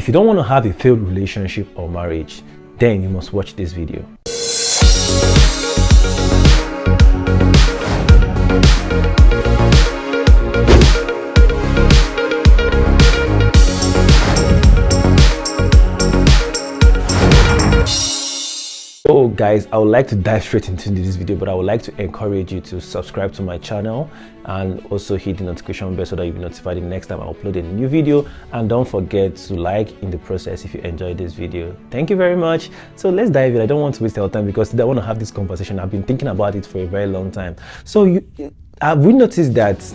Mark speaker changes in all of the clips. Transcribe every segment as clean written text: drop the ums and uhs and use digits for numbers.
Speaker 1: If you don't want to have a failed relationship or marriage, then you must watch this video. So guys, I would like to dive straight into this video, but I would like to encourage you to subscribe to my channel and also hit the notification bell so that you'll be notified the next time I upload a new video. And don't forget to like in the process if you enjoyed this video. Thank you very much. So let's dive in. I don't want to waste our time because today I want to have this conversation. I've been thinking about it for a very long time. So have we noticed that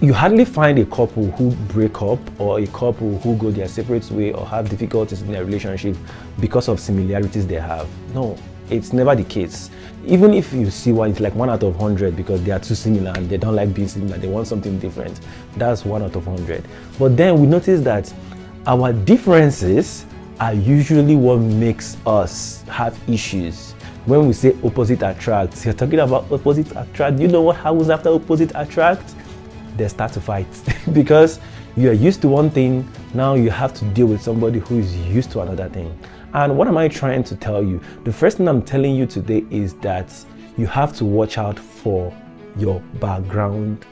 Speaker 1: you hardly find a couple who break up or a couple who go their separate way or have difficulties in their relationship because of similarities they have? No, it's never the case. Even if you see one, it's like 1 out of 100 because they are too similar and they don't like being similar. They want something different. That's 1 out of 100. But then we notice that our differences are usually what makes us have issues. When we say opposite attract, you're talking about opposite attract. Do you know what happens after opposite attract? They start to fight because you are used to one thing. Now you have to deal with somebody who is used to another thing. And what am I trying to tell you? The first thing I'm telling you today is that you have to watch out for your background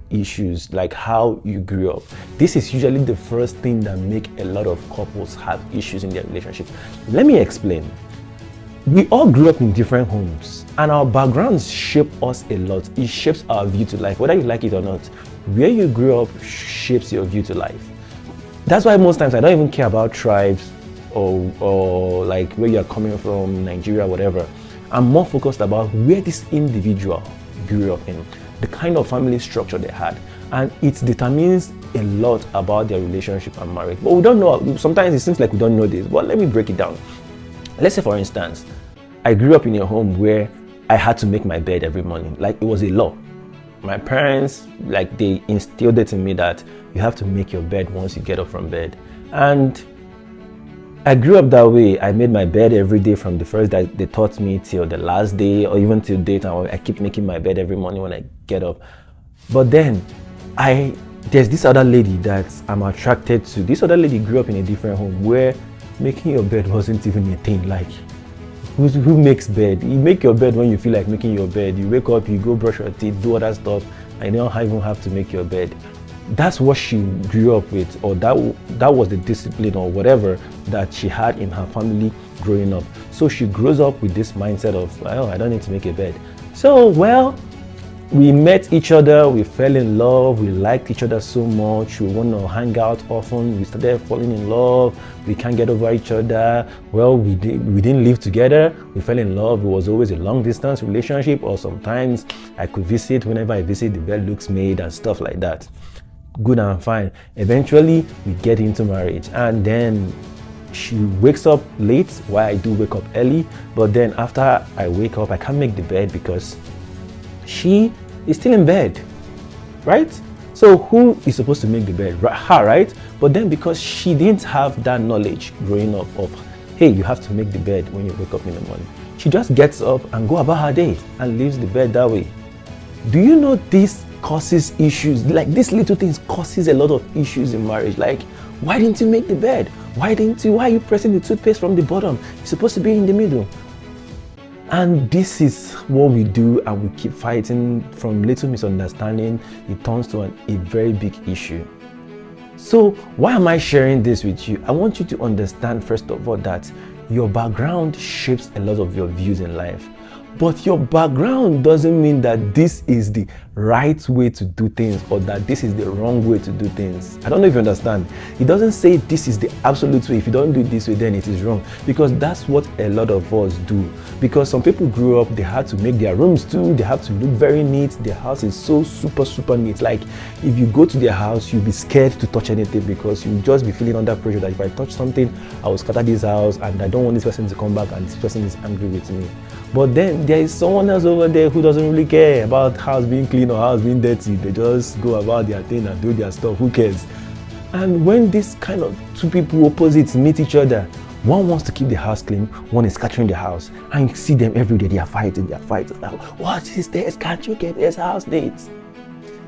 Speaker 1: issues, like how you grew up. This is usually the first thing that make a lot of couples have issues in their relationship. Let me explain. We all grew up in different homes and our backgrounds shape us a lot. It shapes our view to life, whether you like it or not. Where you grew up shapes your view to life. That's why most times I don't even care about tribes or like where you're coming from, Nigeria, whatever. I'm more focused about where this individual grew up in, the kind of family structure they had. And it determines a lot about their relationship and marriage. But we don't know. Sometimes it seems like we don't know this, but let me break it down. Let's say, for instance, I grew up in a home where I had to make my bed every morning. Like it was a law. My parents, like they instilled it in me that you have to make your bed once you get up from bed. And I grew up that way. I made my bed every day from the first day they taught me till the last day or even till daytime. I keep making my bed every morning when I get up. But then there's this other lady that I'm attracted to. This other lady grew up in a different home where making your bed wasn't even a thing. Like, who makes bed? You make your bed when you feel like making your bed. You wake up, you go brush your teeth, do other stuff, and you don't even have to make your bed. That's what she grew up with, or that was the discipline or whatever that she had in her family growing up. So she grows up with this mindset of, oh, I don't need to make a bed. So, well, we met each other, we fell in love, we liked each other so much, we want to hang out often, we started falling in love, we can't get over each other. Well, we didn't live together, we fell in love. It was always a long distance relationship, or sometimes I could visit. Whenever I visit, the bed looks made and stuff like that. Good and fine. Eventually, we get into marriage, and then she wakes up late while I do wake up early. But then after I wake up, I can't make the bed because she is still in bed, right? So who is supposed to make the bed? Her, right? But then because she didn't have that knowledge growing up of, hey, you have to make the bed when you wake up in the morning, she just gets up and go about her day and leaves the bed that way. Do you know this causes issues? Like, these little things causes a lot of issues in marriage. Like, why didn't you make the bed? Why are you pressing the toothpaste from the bottom? It's supposed to be in the middle. And this is what we do, and we keep fighting. From little misunderstanding, it turns to a very big issue. So why am I sharing this with you? I want you to understand, first of all, that your background shapes a lot of your views in life. But your background doesn't mean that this is the right way to do things or that this is the wrong way to do things. I don't know if you understand. It doesn't say this is the absolute way. If you don't do it this way, then it is wrong. Because that's what a lot of us do. Because some people grew up, they had to make their rooms too. They have to look very neat. Their house is so super neat. Like, if you go to their house, you'll be scared to touch anything because you'll just be feeling under pressure that if I touch something, I will scatter this house and I don't want this person to come back and this person is angry with me. But then there is someone else over there who doesn't really care about house being clean or house being dirty. They just go about their thing and do their stuff. Who cares? And when this kind of two people opposites meet each other, one wants to keep the house clean, one is scattering the house, and you see them every day. They are fighting. Now, what is this? Can't you get this house neat?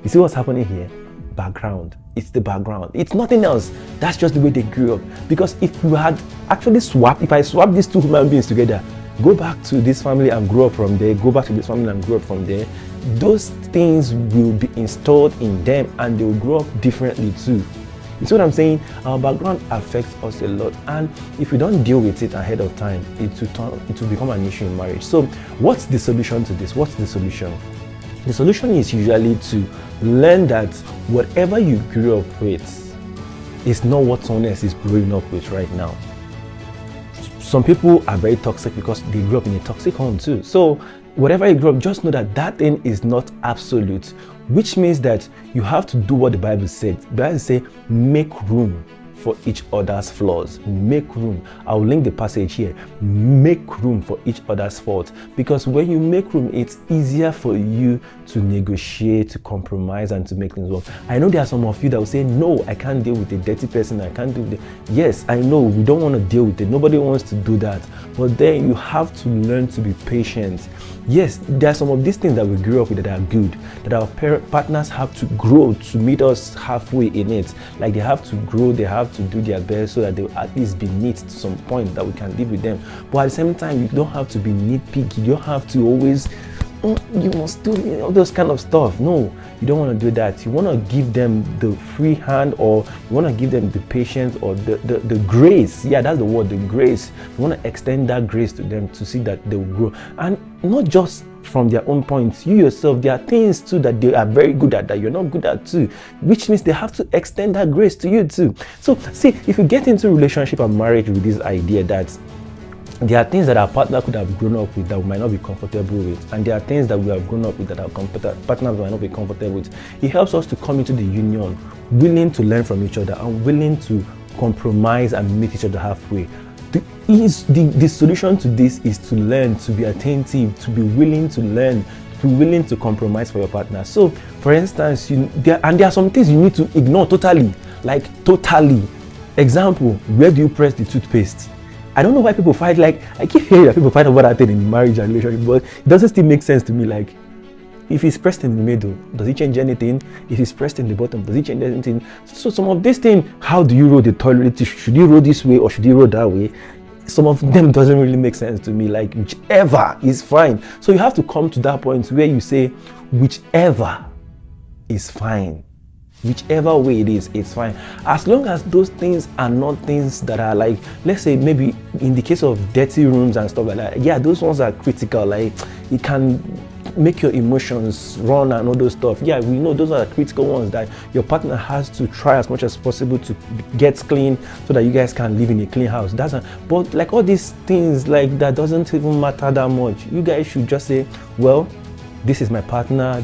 Speaker 1: You see what's happening here? background. It's the background. It's nothing else. That's just the way they grew up. Because if you had actually swapped, if I swap these two human beings together, go back to this family and grow up from there, go back to this family and grow up from there, those things will be installed in them and they will grow up differently too. You see what I'm saying? Our background affects us a lot, and if we don't deal with it ahead of time, it will become an issue in marriage. So what's the solution to this? What's the solution? The solution is usually to learn that whatever you grew up with is not what someone else is growing up with right now. Some people are very toxic because they grew up in a toxic home too. So whatever you grew up, just know that that thing is not absolute, which means that you have to do what the Bible said. The Bible says, make room for each other's flaws. Make room. I'll link the passage here. Make room for each other's faults, because when you make room, it's easier for you to negotiate, to compromise, and to make things work. I know there are some of you that will say, no, I can't deal with a dirty person. I can't do that. Yes, I know we don't want to deal with it. Nobody wants to do that. But then you have to learn to be patient. Yes, there are some of these things that we grew up with that are good, that our partners have to grow to meet us halfway in it. Like they have to grow, they have to do their best so that they will at least be neat to some point that we can live with them. But at the same time, you don't have to be nitpicky. You don't have to always, you must do all those kind of stuff. No, you don't want to do that. You want to give them the free hand, or you want to give them the patience or the grace. Yeah, that's the word, the grace. You want to extend that grace to them to see that they will grow. And not just from their own points, you yourself, there are things too that they are very good at that you're not good at too, which means they have to extend that grace to you too. So see, if you get into relationship and marriage with this idea that there are things that our partner could have grown up with that we might not be comfortable with, and there are things that we have grown up with that our partners might not be comfortable with, it helps us to come into the union willing to learn from each other and willing to compromise and meet each other halfway. The solution to this is to learn, to be attentive, to be willing to learn, to be willing to compromise for your partner. So, for instance, there are some things you need to ignore totally, like totally. Example, where do you press the toothpaste? I don't know why people fight. Like, I keep hearing that people fight about that thing in marriage and relationship, but it doesn't still make sense to me. Like, if it's pressed in the middle, does it change anything? If it's pressed in the bottom, does it change anything? So some of these things, how do you roll the toilet? Should you roll this way or should you roll that way? Some of them doesn't really make sense to me. Like, whichever is fine. So you have to come to that point where you say, whichever is fine. Whichever way it is, it's fine. As long as those things are not things that are like, let's say maybe in the case of dirty rooms and stuff like that, yeah, those ones are critical. Like, it can make your emotions run and all those stuff. Yeah, we know those are the critical ones that your partner has to try as much as possible to get clean so that you guys can live in a clean house. But like all these things like that doesn't even matter that much. You guys should just say, well, this is my partner,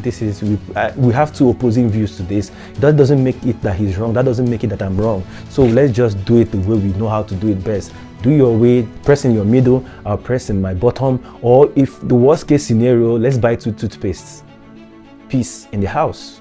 Speaker 1: we have two opposing views to this. That doesn't make it that he's wrong, that doesn't make it that I'm wrong. So let's just do it the way we know how to do it best. Do your way, press in your middle, I'll press in my bottom. Or if the worst case scenario, let's buy 2 toothpastes. Peace in the house.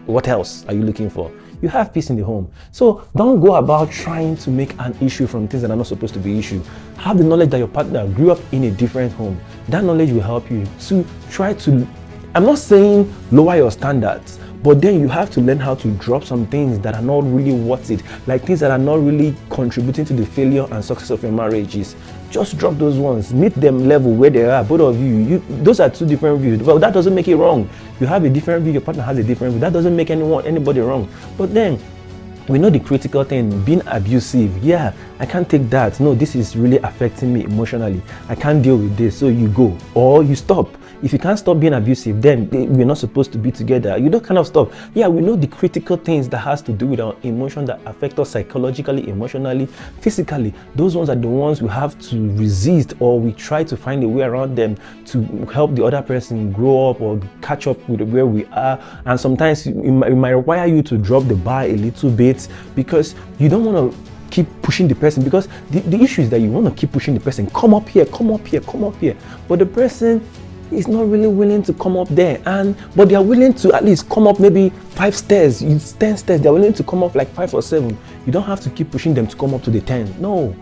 Speaker 1: What else are you looking for? You have peace in the home. So don't go about trying to make an issue from things that are not supposed to be issue. Have the knowledge that your partner grew up in a different home. That knowledge will help you to try to, I'm not saying lower your standards, but then you have to learn how to drop some things that are not really worth it, like things that are not really contributing to the failure and success of your marriages. Just drop those ones, meet them level where they are, both of you. Those are two different views. Well, that doesn't make it wrong. You have a different view, your partner has a different view. That doesn't make anybody wrong. But then, we know the critical thing, being abusive. Yeah, I can't take that. No, this is really affecting me emotionally. I can't deal with this. So you go or you stop. If you can't stop being abusive, then we're not supposed to be together. You don't kind of stop. Yeah, we know the critical things that has to do with our emotion that affect us psychologically, emotionally, physically. Those ones are the ones we have to resist, or we try to find a way around them to help the other person grow up or catch up with where we are. And sometimes it might require you to drop the bar a little bit because you don't want to keep pushing the person, because the issue is that you want to keep pushing the person. Come up here, come up here, come up here. But the person is not really willing to come up there, but they are willing to at least come up maybe 5 stairs, 10 stairs. They're willing to come up like 5 or 7. You don't have to keep pushing them to come up to the 10. No,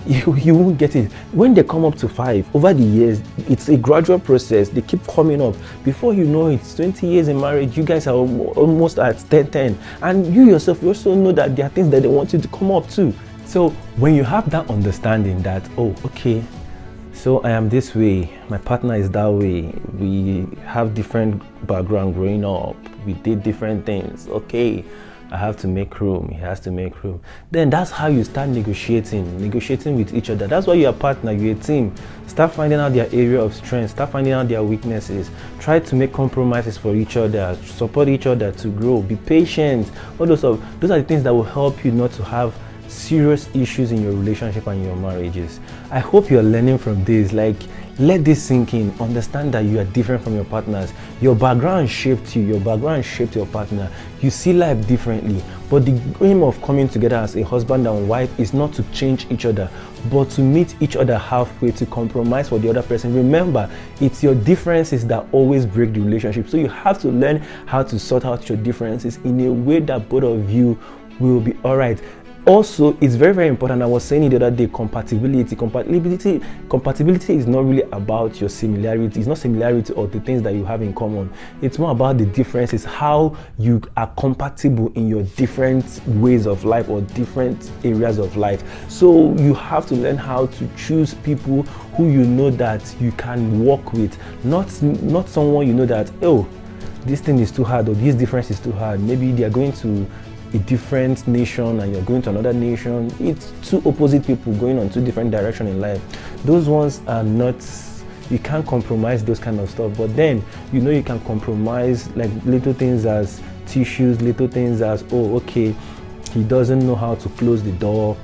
Speaker 1: you won't get it. When they come up to 5 over the years, it's a gradual process. They keep coming up. Before you know it, 20 years in marriage, you guys are almost at 10. And you yourself, you also know that there are things that they want you to come up to. So when you have that understanding that, oh, okay, so I am this way, my partner is that way, we have different background growing up, we did different things, okay, I have to make room, he has to make room. Then that's how you start negotiating with each other. That's why you're a partner, you're a team. Start finding out their area of strength, start finding out their weaknesses. Try to make compromises for each other, support each other to grow, be patient. All those are the things that will help you not to have serious issues in your relationship and your marriages. I hope you're learning from this. Like, let this sink in. Understand that you are different from your partners. Your background shaped you. Your background shaped your partner. You see life differently. But the aim of coming together as a husband and wife is not to change each other, but to meet each other halfway, to compromise for the other person. Remember, it's your differences that always break the relationship. So you have to learn how to sort out your differences in a way that both of you will be all right. Also, it's very, very important. I was saying it the other day, compatibility is not really about your similarity. It's not similarity or the things that you have in common. It's more about the differences, how you are compatible in your different ways of life or different areas of life. So you have to learn how to choose people who you know that you can work with, not someone you know that, oh, this thing is too hard or this difference is too hard. Maybe they are going to a different nation and you're going to another nation. It's two opposite people going on two different directions in life. Those ones are not, you can't compromise those kind of stuff. But then you know you can compromise like little things as tissues, little things as, oh, okay, he doesn't know how to close the door,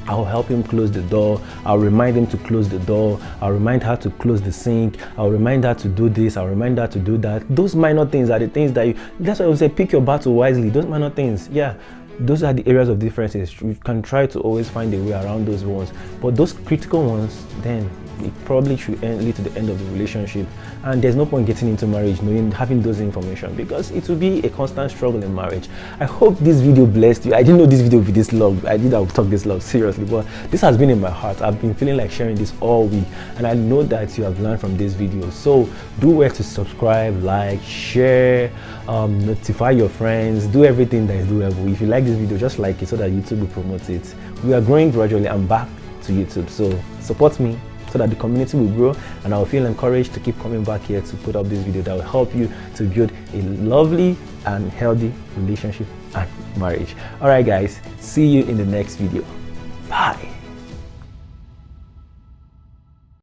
Speaker 1: I'll help him close the door. I'll remind him to close the door. I'll remind her to close the sink. I'll remind her to do this. I'll remind her to do that. Those minor things are the things that that's why I would say pick your battle wisely. Those minor things, yeah, those are the areas of differences. You can try to always find a way around those ones. But those critical ones, then it probably should lead to the end of the relationship. And there's no point getting into marriage knowing, having those information, because it will be a constant struggle in marriage. I hope this video blessed you. I didn't know this video would be this long. I would talk this long, seriously, but this has been in my heart. I've been feeling like sharing this all week, and I know that you have learned from this video. So do well to subscribe, like, share, notify your friends, do everything that is doable. If you like this video, just like it so that YouTube will promote it. We are growing gradually. I'm back to YouTube, so support me so that the community will grow, and I will feel encouraged to keep coming back here to put up this video that will help you to build a lovely and healthy relationship and marriage. All right, guys, see you in the next video.